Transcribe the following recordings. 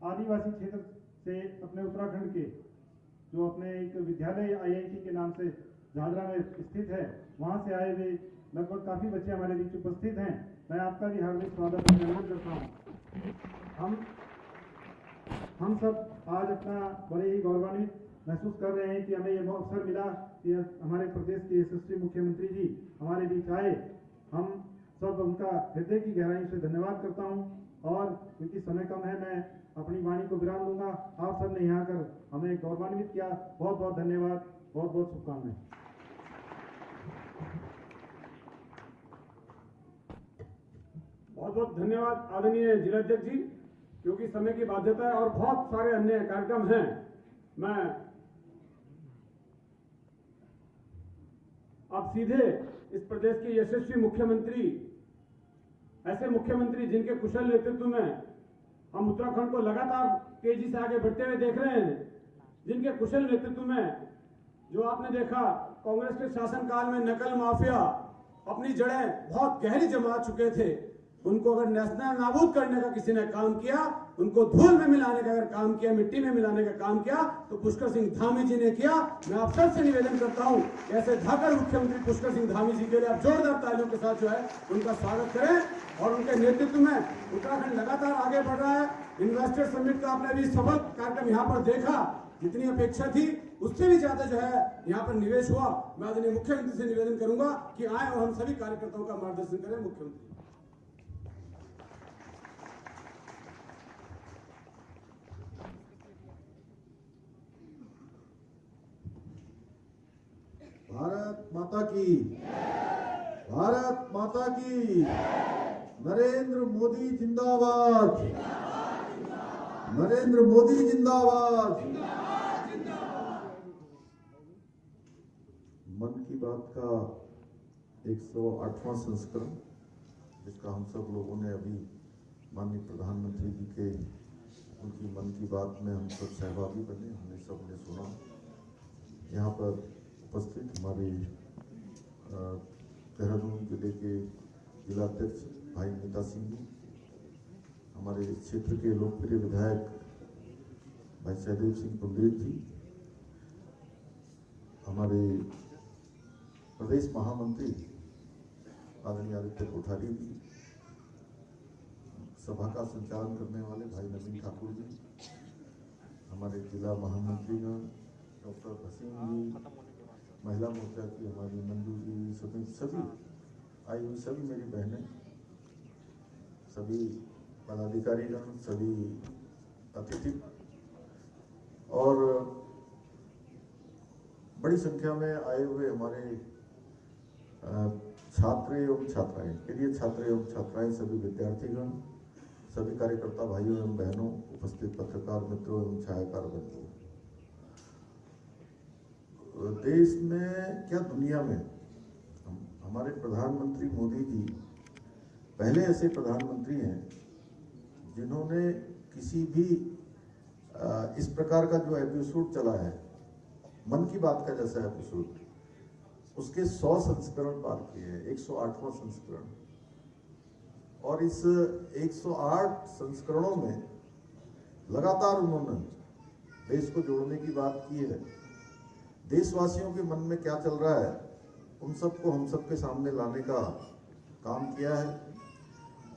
आदिवासी क्षेत्र से अपने उत्तराखंड के जो अपने एक विद्यालय IIT के नाम से झालरा में स्थित है, वहां से आए हुए लगभग काफ़ी बच्चे हमारे बीच उपस्थित हैं। मैं आपका भी हार्दिक स्वागत अभिनंदन करता हूँ। हम सब आज अपना बड़े ही गौरवान्वित महसूस कर रहे हैं कि हमें यह अवसर मिला कि हमारे प्रदेश के यशस्वी मुख्यमंत्री जी हमारे बीच आए। हम सब उनका हृदय की गहराई से धन्यवाद करता हूं और क्योंकि समय कम है मैं अपनी वाणी को विराम दूंगा। आप सब ने यहाँ आकर हमें गौरवान्वित किया, बहुत बहुत धन्यवाद, बहुत बहुत शुभकामनाएं। बहुत बहुत धन्यवाद आदरणीय जिलाध्यक्ष जी, क्योंकि समय की बाध्यता है और बहुत सारे अन्य कार्यक्रम हैं। मैं अब सीधे इस प्रदेश के यशस्वी मुख्यमंत्री, ऐसे मुख्यमंत्री जिनके कुशल नेतृत्व में हम उत्तराखंड को लगातार तेजी से आगे बढ़ते हुए देख रहे हैं, जिनके कुशल नेतृत्व में जो आपने देखा कांग्रेस के शासनकाल में नकल माफिया अपनी जड़ें बहुत गहरी जमा चुके थे, उनको अगर नेशनल नाबूद करने का किसी ने काम किया, उनको धूल में मिलाने का अगर काम किया, मिट्टी में मिलाने का काम किया, तो पुष्कर सिंह धामी जी ने किया। मैं आप सबसे निवेदन करता हूं कि ऐसे धाकड़ मुख्यमंत्री पुष्कर सिंह धामी जी के लिए आप जोरदार तालियों के साथ जो है उनका स्वागत करें और उनके नेतृत्व में उत्तराखंड लगातार आगे बढ़ रहा है। इन्वेस्टर समिट का आपने भी सफल कार्यक्रम यहाँ पर देखा, जितनी अपेक्षा थी उससे भी ज्यादा जो है यहाँ पर निवेश हुआ। मैं आदरणीय मुख्यमंत्री से निवेदन करूंगा कि आए और हम सभी कार्यकर्ताओं का मार्गदर्शन करें। मुख्यमंत्री भारत माता की, भारत माता की, नरेंद्र मोदी जिंदाबाद, नरेंद्र मोदी जिंदाबाद। मन की बात का 108वां संस्करण, जिसका हम सब लोगों ने अभी माननीय प्रधानमंत्री जी के उनकी मन की बात में हम सब सहभागी बने, हमने सबने सुना। यहाँ पर उपस्थित हमारे देहरादून जिले के जिलाध्यक्ष भाई नेता सिंह जी, हमारे क्षेत्र के लोकप्रिय विधायक भाई सहदेव सिंह कुलदेव जी, हमारे प्रदेश महामंत्री आदरणीय आदित्य कोठारी जी, सभा का संचालन करने वाले भाई नवीन ठाकुर जी, हमारे जिला महामंत्रीगण डॉक्टर भसीन जी, महिला मोर्चा की हमारी मंजू जी समेत सभी आई हुई सभी मेरी बहनें, सभी पदाधिकारीगण, सभी अतिथि और बड़ी संख्या में आए हुए हमारे छात्र एवं छात्राएं, प्रिय छात्र एवं छात्राएं, सभी विद्यार्थीगण, सभी कार्यकर्ता भाइयों एवं बहनों, उपस्थित पत्रकार मित्रों एवं छायाकार बंधुओं, देश में क्या दुनिया में हमारे प्रधानमंत्री मोदी जी पहले ऐसे प्रधानमंत्री हैं जिन्होंने किसी भी इस प्रकार का जो एपिसोड चला है, मन की बात का जैसा एपिसोड, उसके 100 संस्करण पार किए हैं, 108वां संस्करण। और इस 108 संस्करणों में लगातार उन्होंने देश को जोड़ने की बात की है। देशवासियों के मन में क्या चल रहा है उन सबको हम सबके सामने लाने का काम किया है।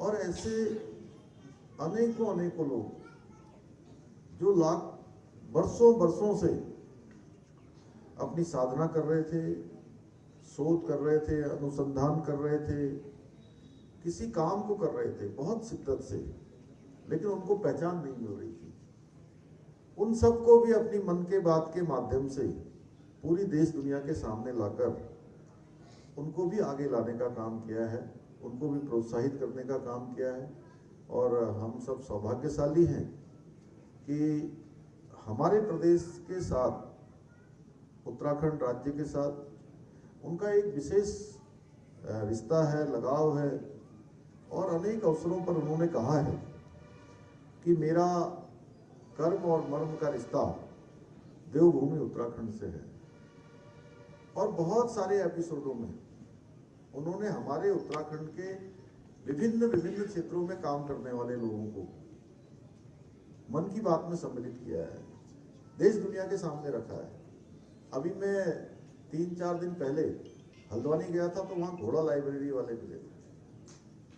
और ऐसे अनेकों लोग जो वर्षों से अपनी साधना कर रहे थे, शोध कर रहे थे, अनुसंधान कर रहे थे, किसी काम को कर रहे थे बहुत शिद्दत से, लेकिन उनको पहचान नहीं मिल रही थी। उन सबको भी अपनी मन के बात के माध्यम से पूरी देश दुनिया के सामने लाकर उनको भी आगे लाने का काम किया है, उनको भी प्रोत्साहित करने का काम किया है। और हम सब सौभाग्यशाली हैं कि हमारे प्रदेश के साथ, उत्तराखंड राज्य के साथ उनका एक विशेष रिश्ता है, लगाव है। और अनेक अवसरों पर उन्होंने कहा है कि मेरा कर्म और मर्म का रिश्ता देवभूमि उत्तराखंड से है। और बहुत सारे एपिसोडों में उन्होंने हमारे उत्तराखंड के विभिन्न क्षेत्रों में काम करने वाले लोगों को मन की बात में सम्मिलित किया है, देश दुनिया के सामने रखा है। अभी मैं 3-4 दिन पहले हल्द्वानी गया था, तो वहाँ घोड़ा लाइब्रेरी वाले मिले थे,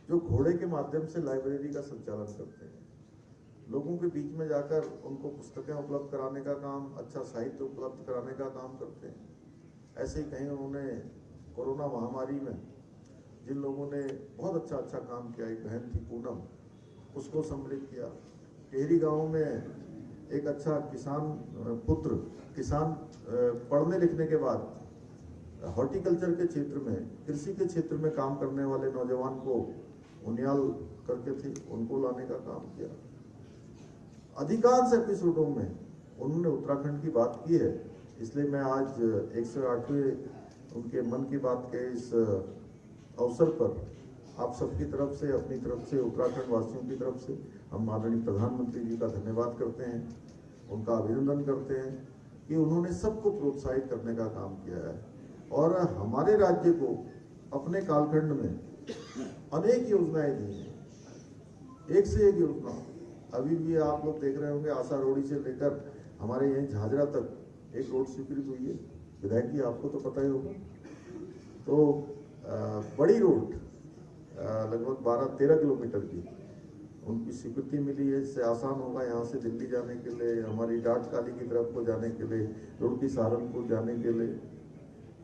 जो घोड़े के माध्यम से लाइब्रेरी का संचालन करते हैं। लोगों के बीच में जाकर उनको पुस्तकें उपलब्ध कराने का काम, अच्छा साहित्य उपलब्ध कराने का काम करते हैं। ऐसे ही कहीं उन्होंने कोरोना महामारी में जिन लोगों ने बहुत अच्छा काम किया, एक बहन थी पूनम, उसको सम्मिलित किया। टेहरी गांव में एक अच्छा किसान पुत्र, किसान पढ़ने लिखने के बाद हॉर्टिकल्चर के क्षेत्र में, कृषि के क्षेत्र में काम करने वाले नौजवान को उनियाल करके थे, उनको लाने का काम किया। अधिकांश एपिसोडों में उन्होंने उत्तराखंड की बात की है, इसलिए मैं आज 108वें उनके मन की बात के इस अवसर पर आप सबकी तरफ से, अपनी तरफ से, उत्तराखंड वासियों की तरफ से हम माननीय प्रधानमंत्री जी का धन्यवाद करते हैं, उनका अभिनंदन करते हैं कि उन्होंने सबको प्रोत्साहित करने का काम किया है। और हमारे राज्य को अपने कालखंड में अनेक योजनाएं दी हैं, एक से एक योजना। अभी भी आप लोग देख रहे होंगे, आशा रोडी से लेकर हमारे यहीं झाझरा तक एक रोड स्वीकृत हुई है। विधायक जी, आपको तो पता ही होगा। तो बड़ी रोड लगभग 12-13 किलोमीटर की उनकी स्वीकृति मिली है। इससे आसान होगा यहाँ से दिल्ली जाने के लिए, हमारी डाटकाली की तरफ को जाने के लिए, रुड़की सहारनपुर जाने के लिए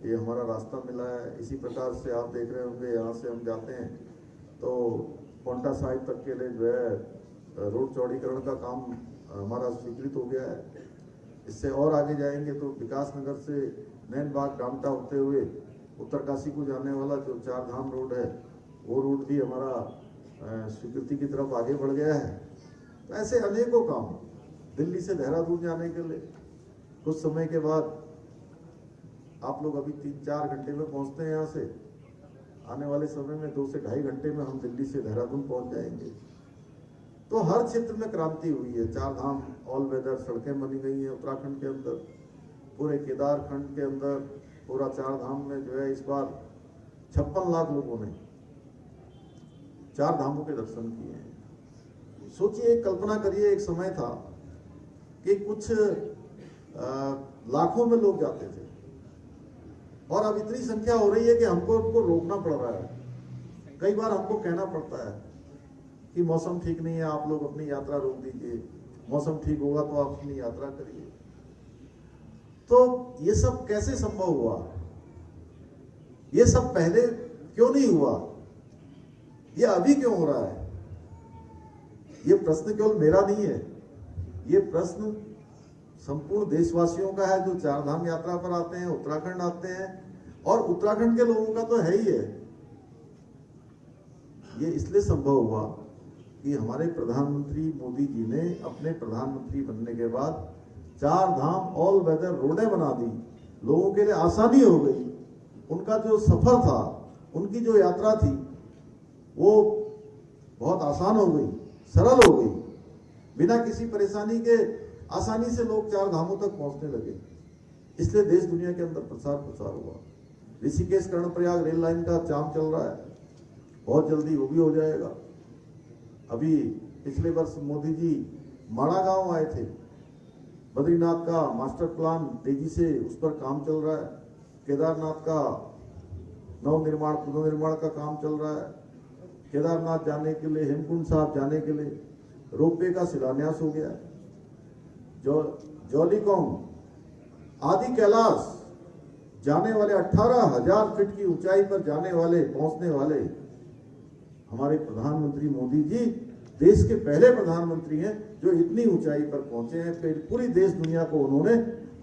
ये हमारा रास्ता मिला है। इसी प्रकार से आप देख रहे होंगे, यहाँ से हम जाते हैं तो पोंटा साहिब तक के लिए जो है रोड चौड़ीकरण का काम हमारा स्वीकृत हो गया है। इससे और आगे जाएंगे तो विकास नगर से नैनबाग डामटा होते हुए उत्तरकाशी को जाने वाला जो 4 धाम रोड है, वो रोड भी हमारा स्वीकृति की तरफ आगे बढ़ गया है। तो ऐसे अनेकों काम, दिल्ली से देहरादून जाने के लिए कुछ समय के बाद आप लोग अभी 3-4 घंटे में पहुंचते हैं यहाँ से, आने वाले समय में 2 से ढाई घंटे में हम दिल्ली से देहरादून पहुंच जाएंगे। तो हर क्षेत्र में क्रांति हुई है। 4 धाम ऑल वेदर सड़कें बनी गई हैं उत्तराखंड के अंदर, पूरे केदारखंड के अंदर, पूरा 4 धाम में जो है इस बार 56 लाख लोगों ने 4 धामों के दर्शन किए हैं। सोचिए, कल्पना करिए, एक समय था कि कुछ लाखों में लोग जाते थे और अब इतनी संख्या हो रही है कि हमको उनको रोकना पड़ रहा है। कई बार हमको कहना पड़ता है कि मौसम ठीक नहीं है, आप लोग अपनी यात्रा रोक दीजिए, मौसम ठीक होगा तो आप अपनी यात्रा करिए। तो ये सब कैसे संभव हुआ? ये सब पहले क्यों नहीं हुआ? ये अभी क्यों हो रहा है? ये प्रश्न केवल मेरा नहीं है, ये प्रश्न संपूर्ण देशवासियों का है जो 4 धाम यात्रा पर आते हैं, उत्तराखंड आते हैं, और उत्तराखंड के लोगों का तो है ही है। ये इसलिए संभव हुआ कि हमारे प्रधानमंत्री मोदी जी ने अपने प्रधानमंत्री बनने के बाद 4 धाम ऑल वेदर रोडें बना दी, लोगों के लिए आसानी हो गई। उनका जो सफर था, उनकी जो यात्रा थी, वो बहुत आसान हो गई, सरल हो गई। बिना किसी परेशानी के आसानी से लोग 4 धामों तक पहुंचने लगे। इसलिए देश दुनिया के अंदर प्रसार हुआ। ऋषिकेश कर्णप्रयाग रेल लाइन का काम चल रहा है, बहुत जल्दी वो भी हो जाएगा। अभी पिछले वर्ष मोदी जी माड़ा गांव आए थे, बद्रीनाथ का मास्टर प्लान तेजी से उस पर काम चल रहा है। केदारनाथ का नवनिर्माण पुनर्निर्माण का काम चल रहा है। केदारनाथ जाने के लिए, हेमकुंड साहब जाने के लिए रोपवे का शिलान्यास हो गया। जौलीकोंग आदि कैलाश जाने वाले 18,000 फीट की ऊंचाई पर जाने वाले, पहुंचने वाले हमारे प्रधानमंत्री मोदी जी देश के पहले प्रधानमंत्री हैं जो इतनी ऊंचाई पर पहुंचे हैं। फिर पूरी देश दुनिया को उन्होंने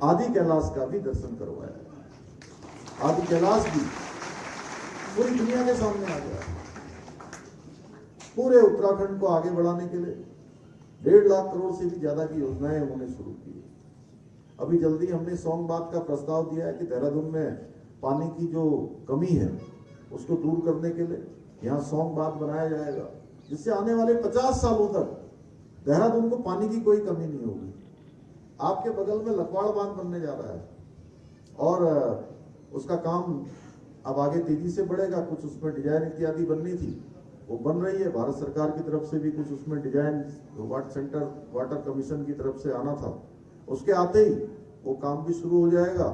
आदि कैलाश का भी दर्शन करवाया है। आदि कैलाश भी पूरी दुनिया के सामने आ गया। पूरे उत्तराखंड को आगे बढ़ाने के लिए 1.5 लाख करोड़ से भी ज्यादा की योजनाएं उन्होंने शुरू की। अभी जल्दी हमने सोमबात का प्रस्ताव दिया है कि देहरादून में पानी की जो कमी है उसको दूर करने के लिए यहाँ सोमबात बनाया जाएगा, जिससे आने वाले 50 सालों तक देहरादून को पानी की कोई कमी नहीं होगी। आपके बगल में लखवाड़ बांध बनने जा रहा है और उसका काम अब आगे तेजी से बढ़ेगा। कुछ उसमें डिजाइन इत्यादि बननी थी, वो बन रही है। भारत सरकार की तरफ से भी कुछ उसमें डिजाइन वाटर कमीशन की तरफ से आना था, उसके आते ही वो काम भी शुरू हो जाएगा।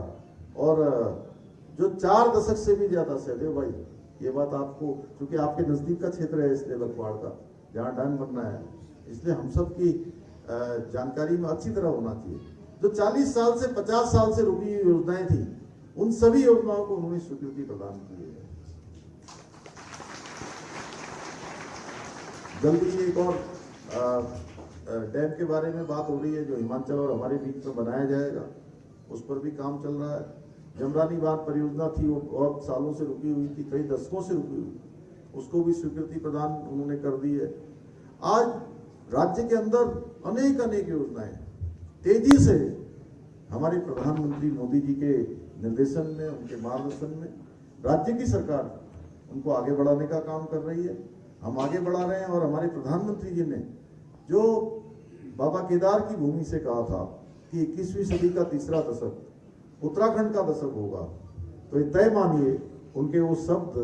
और जो 4 दशक से भी ज्यादा सहदेव भाई, ये बात आपको, क्योंकि आपके नजदीक का क्षेत्र है इसलिए लखवाड़ का, जहाँ डैम बनना है, इसलिए हम सब की जानकारी में अच्छी तरह होना चाहिए। जो 40 साल से 50 साल से रुकी हुई योजनाएं थी, उन सभी योजनाओं को उन्होंने स्वीकृति प्रदान की है। जल्दी ही एक और डैम के बारे में बात हो रही है जो हिमाचल और हमारे बीच में बनाया जाएगा, उस पर भी काम चल रहा है। जमरानी बांध परियोजना थी, वो बहुत सालों से रुकी हुई थी, कई दशकों से रुकी हुई, उसको भी स्वीकृति प्रदान उन्होंने कर दी है। आज राज्य के अंदर अनेक योजनाएं तेजी से हमारे प्रधानमंत्री मोदी जी के निर्देशन में, उनके मार्गदर्शन में राज्य की सरकार उनको आगे बढ़ाने का काम कर रही है। हम आगे बढ़ा रहे हैं और हमारे प्रधानमंत्री जी ने जो बाबा केदार की भूमि से कहा था कि 21वीं सदी का तीसरा दशक उत्तराखंड का दशक होगा, तो ये तय मानिए उनके वो शब्द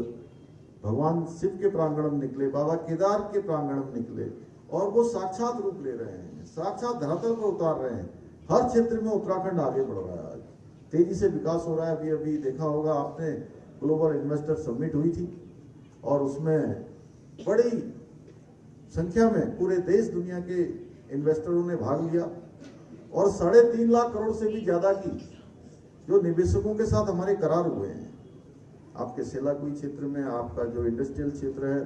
भगवान शिव के प्रांगण में निकले, बाबा केदार के प्रांगण में निकले और वो साक्षात रूप ले रहे हैं, साक्षात धरातल पर उतार रहे हैं। हर क्षेत्र में उत्तराखंड आगे बढ़ रहा है, तेजी से विकास हो रहा है। अभी देखा होगा आपने, ग्लोबल इन्वेस्टर समिट हुई थी और उसमें बड़ी संख्या में पूरे देश दुनिया के इन्वेस्टरों ने भाग लिया और 3.5 लाख करोड़ से भी ज्यादा की जो निवेशकों के साथ हमारे करार हुए हैं। आपके सेलाकुई क्षेत्र में, आपका जो इंडस्ट्रियल क्षेत्र है,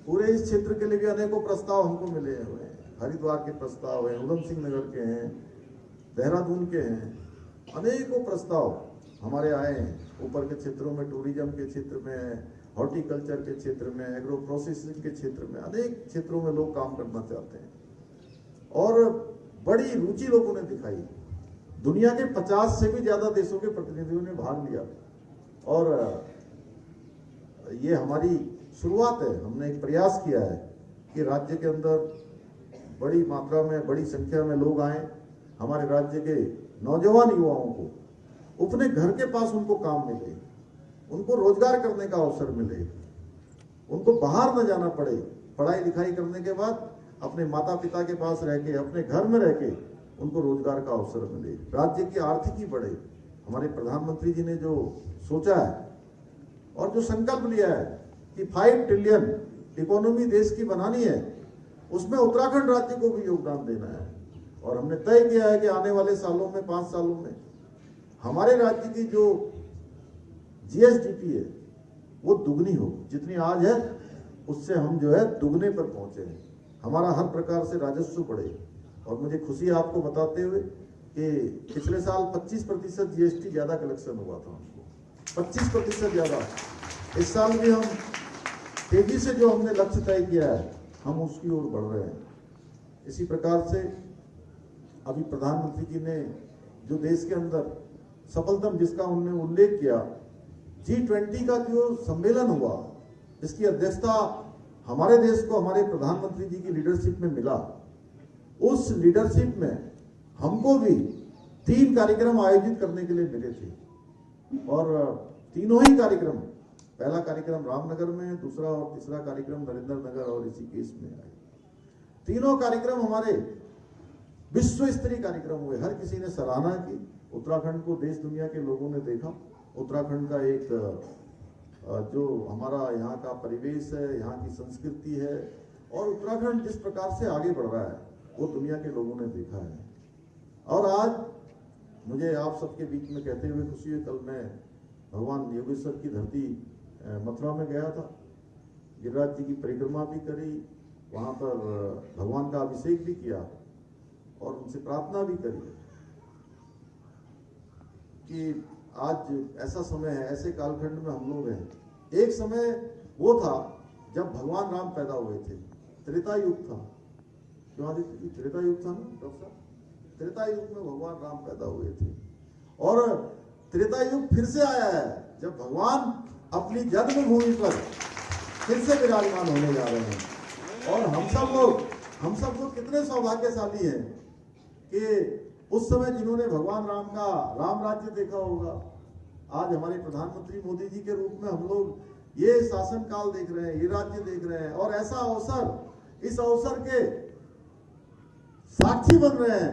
पूरे इस क्षेत्र के लिए भी अनेकों प्रस्ताव हमको मिले हुए हैं। हरिद्वार के प्रस्ताव हैं, उधम सिंह नगर के हैं, देहरादून के हैं, अनेकों प्रस्ताव हमारे आए हैं। ऊपर के क्षेत्रों में, टूरिज्म के क्षेत्र में, हॉर्टिकल्चर के क्षेत्र में, एग्रो प्रोसेसिंग के क्षेत्र में, अनेक क्षेत्रों में लोग काम करना चाहते हैं और बड़ी रुचि लोगों ने दिखाई। दुनिया के 50 से भी ज्यादा देशों के प्रतिनिधियों ने भाग लिया और ये हमारी शुरुआत है। हमने एक प्रयास किया है कि राज्य के अंदर बड़ी मात्रा में, बड़ी संख्या में लोग आए, हमारे राज्य के नौजवान युवाओं को अपने घर के पास उनको काम मिले, उनको रोजगार करने का अवसर मिले, उनको बाहर न जाना पड़े, पढ़ाई लिखाई करने के बाद अपने माता पिता के पास रह के, अपने घर में रह के उनको रोजगार का अवसर मिले, राज्य की आर्थिकी बढ़े। हमारे प्रधानमंत्री जी ने जो सोचा है और जो संकल्प लिया है कि 5 ट्रिलियन इकोनॉमी देश की बनानी है, उसमें उत्तराखंड राज्य को भी योगदान देना है। और हमने तय किया है कि आने वाले सालों में, 5 सालों में, हमारे राज्य की जो जीएसडीपी है वो दुगनी हो, जितनी आज है उससे हम जो है दुगने पर पहुंचे हैं। हमारा हर प्रकार से राजस्व बढ़े। और मुझे खुशी है आपको बताते हुए कि पिछले साल 25% जीएसटी ज्यादा कलेक्शन हुआ था हमको, 25% ज्यादा। इस साल भी हम तेजी से जो हमने लक्ष्य तय किया है, हम उसकी ओर बढ़ रहे हैं। इसी प्रकार से अभी प्रधानमंत्री जी ने जो देश के अंदर सफलतम, जिसका उन्होंने उल्लेख किया, G20 का जो सम्मेलन हुआ, इसकी अध्यक्षता हमारे देश को हमारे प्रधानमंत्री जी की लीडरशिप में मिला। उस लीडरशिप में हमको भी 3 कार्यक्रम आयोजित करने के लिए मिले थे और तीनों ही कार्यक्रम, पहला कार्यक्रम रामनगर में, दूसरा और तीसरा कार्यक्रम नरेंद्र नगर और ऋषिकेश में आए। तीनों कार्यक्रम हमारे विश्व स्तरीय कार्यक्रम हुए। हर किसी ने सराहना की। उत्तराखंड को देश दुनिया के लोगों ने देखा। उत्तराखंड का एक जो हमारा यहाँ का परिवेश है, यहाँ की संस्कृति है और उत्तराखंड जिस प्रकार से आगे बढ़ रहा है, वो दुनिया के लोगों ने देखा है। और आज मुझे आप सबके बीच में कहते हुए खुशी है, कल मैं भगवान योगेश्वर की धरती मथुरा में गया था, गिरिराज जी की परिक्रमा भी करी, वहाँ पर भगवान का अभिषेक भी किया और उनसे प्रार्थना भी करी कि आज ऐसा समय है, ऐसे कालखंड में हम लोग हैं। एक समय वो था जब भगवान राम पैदा हुए थे, त्रेता युग था। क्यों आदित्य जी, त्रेता युग था ना डॉक्टर साहब? त्रेता युग में भगवान राम पैदा हुए थे और त्रेता युग फिर से आया है जब भगवान अपनी जन्मभूमि पर फिर से विराजमान होने जा रहे हैं। और हम सब लोग कितने सौभाग्यशाली हैं कि उस समय जिन्होंने भगवान राम का राम राज्य देखा होगा, आज हमारे प्रधानमंत्री मोदी जी के रूप में हम लोग ये शासनकाल देख रहे हैं, ये राज्य देख रहे हैं, और ऐसा अवसर, इस अवसर के साक्षी बन रहे हैं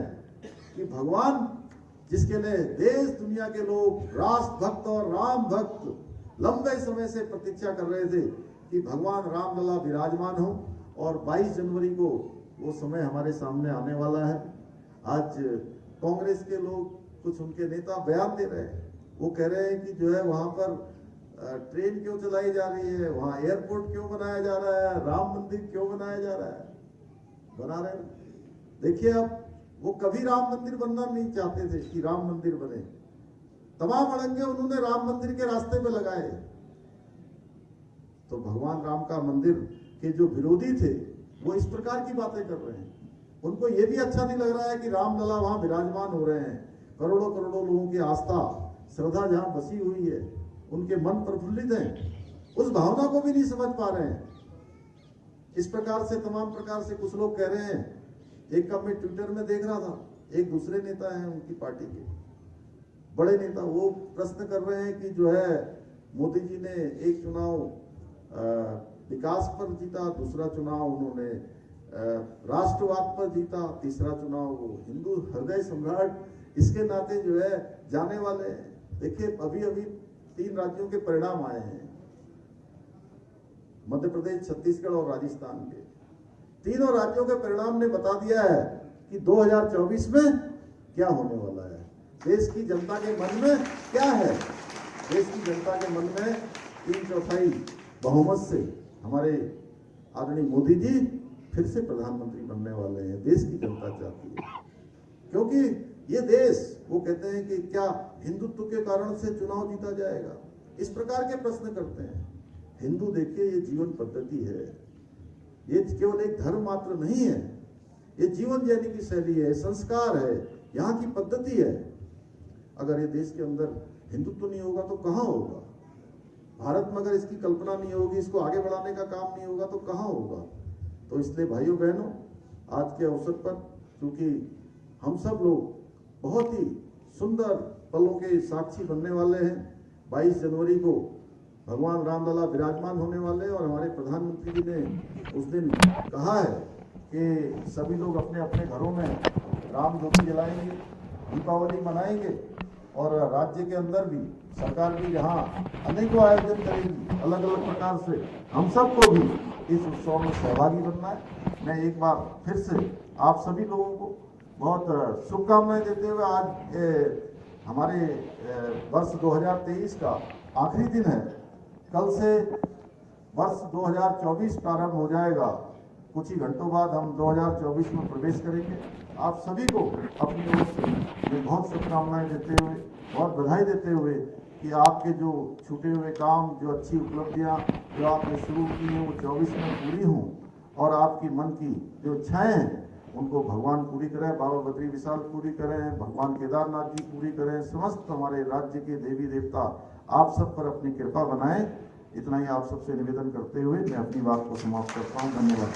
कि भगवान जिसके लिए देश दुनिया के लोग, राष्ट्र भक्त और राम भक्त लंबे समय से प्रतीक्षा कर रहे थे कि भगवान रामलला विराजमान हो, और 22 जनवरी को वो समय हमारे सामने आने वाला है। आज कांग्रेस के लोग, कुछ उनके नेता बयान दे रहे हैं, वो कह रहे हैं कि जो है वहां पर ट्रेन क्यों चलाई जा रही है, वहां एयरपोर्ट क्यों बनाया जा रहा है, राम मंदिर क्यों बनाया जा रहा है, बना रहे हैं। देखिए, अब वो कभी राम मंदिर बनना नहीं चाहते थे कि राम मंदिर बने, तमाम अड़ंगे उन्होंने राम मंदिर के रास्ते पे लगाए। तो भगवान राम का मंदिर के जो विरोधी थे वो इस प्रकार की बातें कर रहे हैं। उनको ये भी अच्छा नहीं लग रहा है कि रामलला वहां विराजमान हो रहे हैं, करोड़ों करोड़ों लोगों की आस्था श्रद्धा जहां बसी हुई है, उनके मन प्रफुल्लित हैं, उस भावना को भी नहीं समझ पा रहे हैं। इस प्रकार से तमाम प्रकार से कुछ लोग कह रहे हैं। एक का मैं ट्विटर में देख रहा था, एक दूसरे नेता हैं उनकी पार्टी के बड़े नेता, वो प्रश्न कर रहे हैं कि जो है मोदी जी ने एक चुनाव विकास पर जीता, दूसरा चुनाव उन्होंने राष्ट्रवाद पर जीता, तीसरा चुनाव वो हिंदू हृदय सम्राट इसके नाते जो है जाने वाले हैं। देखिए, अभी अभी 3 राज्यों के परिणाम आए हैं, मध्य प्रदेश, छत्तीसगढ़ और राजस्थान के। तीनों राज्यों के परिणाम ने बता दिया है कि 2024 में क्या होने वाला है, देश की जनता के मन में क्या है। देश की जनता के मन में 3/4 बहुमत से हमारे आदरणीय मोदी जी फिर से प्रधानमंत्री बनने वाले हैं, देश की जनता चाहती है। क्योंकि ये देश, वो कहते हैं कि क्या हिंदुत्व के कारण से चुनाव जीता जाएगा, इस प्रकार के प्रश्न करते हैं। हिंदू देखिए, ये जीवन पद्धति है, ये केवल एक धर्म मात्र नहीं है, ये जीवन जीने की शैली है, संस्कार है, यहाँ की पद्धति है। अगर ये देश के अंदर हिंदुत्व नहीं होगा तो कहाँ होगा? भारत में अगर इसकी कल्पना नहीं होगी, इसको आगे बढ़ाने का काम नहीं होगा तो कहाँ होगा? तो इसलिए भाइयों बहनों, आज के अवसर पर क्योंकि हम सब लोग बहुत ही सुंदर पलों के साक्षी बनने वाले हैं, 22 जनवरी को भगवान रामलला विराजमान होने वाले हैं, और हमारे प्रधानमंत्री जी ने उस दिन कहा है कि सभी लोग अपने अपने घरों में राम ज्योति जलाएंगे, दीपावली मनाएंगे, और राज्य के अंदर भी सरकार भी यहाँ अनेकों आयोजन करेगी अलग अलग प्रकार से। हम सबको भी इस उत्सव में सहभागी बनना है। मैं एक बार फिर से आप सभी लोगों को बहुत शुभकामनाएं देते हुए, आज हमारे वर्ष 2023 का आखिरी दिन है। कल से वर्ष 2024 प्रारंभ हो जाएगा। कुछ ही घंटों बाद हम 2024 में प्रवेश करेंगे। आप सभी को अपनी ओर से मैं बहुत शुभकामनाएं देते हुए, बहुत बधाई देते हुए कि आपके जो छूटे हुए काम, जो अच्छी उपलब्धियां जो आपने शुरू की हैं वो 24 में पूरी हों, और आपकी मन की जो इच्छाएं हैं उनको भगवान पूरी करें, बाबा बद्री विशाल पूरी करें, भगवान केदारनाथ जी पूरी करें, समस्त हमारे राज्य के देवी देवता आप सब पर अपनी कृपा बनाएं। इतना ही आप सबसे निवेदन करते हुए मैं अपनी बात को समाप्त करता हूं। धन्यवाद।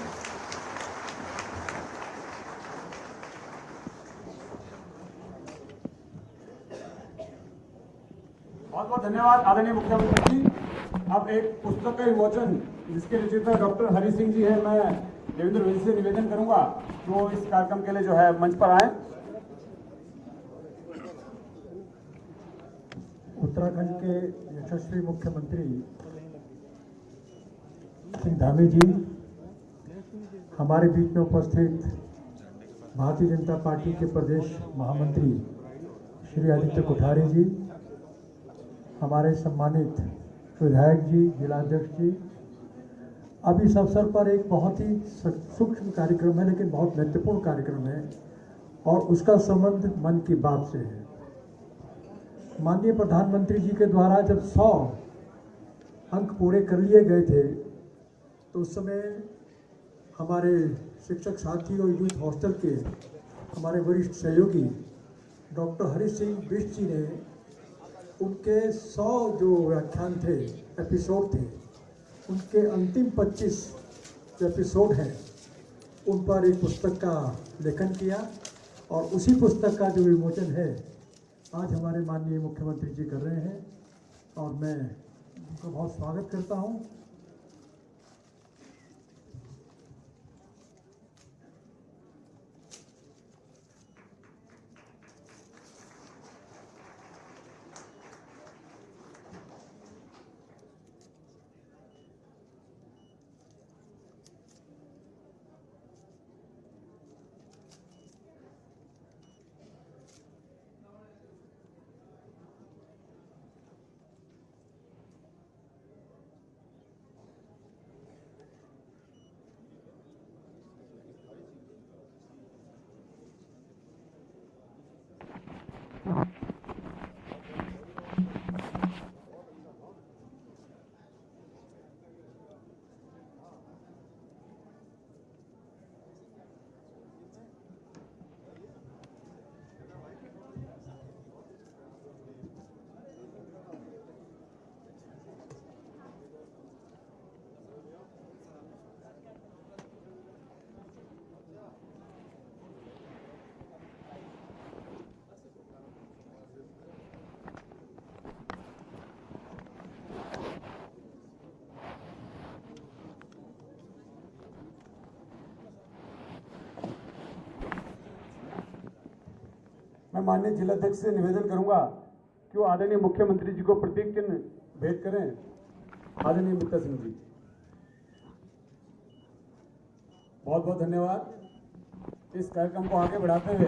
बहुत बहुत धन्यवाद आदरणीय मुख्यमंत्री जी। अब एक पुस्तक का विमोचन जिसके रचयिता डॉक्टर हरि सिंह जी है, मैं देवेंद्र वैद्य से निवेदन करूंगा तो इस कार्यक्रम के लिए जो है मंच पर आए। उत्तराखंड के यशस्वी मुख्यमंत्री श्री धामी जी, हमारे बीच में उपस्थित भारतीय जनता पार्टी के प्रदेश महामंत्री श्री आदित्य कोठारी जी, हमारे सम्मानित विधायक जी, जिलाध्यक्ष जी। अब इस अवसर पर एक बहुत ही सूक्ष्म कार्यक्रम है, लेकिन बहुत महत्वपूर्ण कार्यक्रम है, और उसका संबंध मन की बात से है। माननीय प्रधानमंत्री जी के द्वारा जब 100 अंक पूरे कर लिए गए थे तो उस समय हमारे शिक्षक साथी और यूथ हॉस्टल के हमारे वरिष्ठ सहयोगी डॉक्टर हरि सिंह बिष्ट जी ने उनके 100 जो व्याख्यान थे, एपिसोड थे, उनके अंतिम 25 जो एपिसोड हैं उन पर एक पुस्तक का लेखन किया, और उसी पुस्तक का जो विमोचन है आज हमारे माननीय मुख्यमंत्री जी कर रहे हैं। और मैं उनका बहुत स्वागत करता हूं। मैं माननीय जिलाध्यक्ष से निवेदन करूंगा कि वो आदरणीय मुख्यमंत्री जी को प्रतीक चिन्ह भेंट करें। आदरणीय मित्ता सिंह जी, बहुत बहुत धन्यवाद। इस कार्यक्रम को आगे बढ़ाते हुए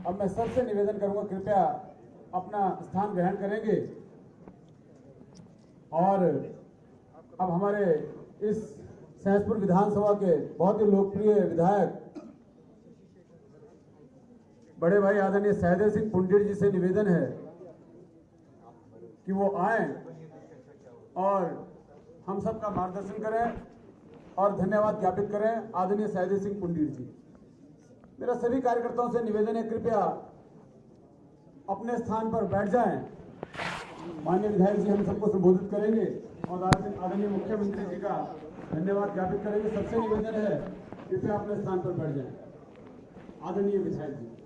अब मैं सबसे निवेदन करूंगा, कृपया अपना स्थान ग्रहण करेंगे। और अब हमारे इस सहसपुर विधानसभा के बहुत ही लोकप्रिय विधायक बड़े भाई आदरणीय सहदेव सिंह पुंडीर जी से निवेदन है कि वो आए और हम सबका मार्गदर्शन करें और धन्यवाद ज्ञापित करें। आदरणीय सहदेव सिंह पुंडीर जी, मेरा सभी कार्यकर्ताओं से निवेदन है, कृपया अपने स्थान पर बैठ जाएं। माननीय विधायक जी हम सबको संबोधित करेंगे और आदरणीय मुख्यमंत्री जी का धन्यवाद ज्ञापित करेंगे। सबसे निवेदन है, कृपया अपने स्थान पर बैठ जाएं। आदरणीय विधायक जी।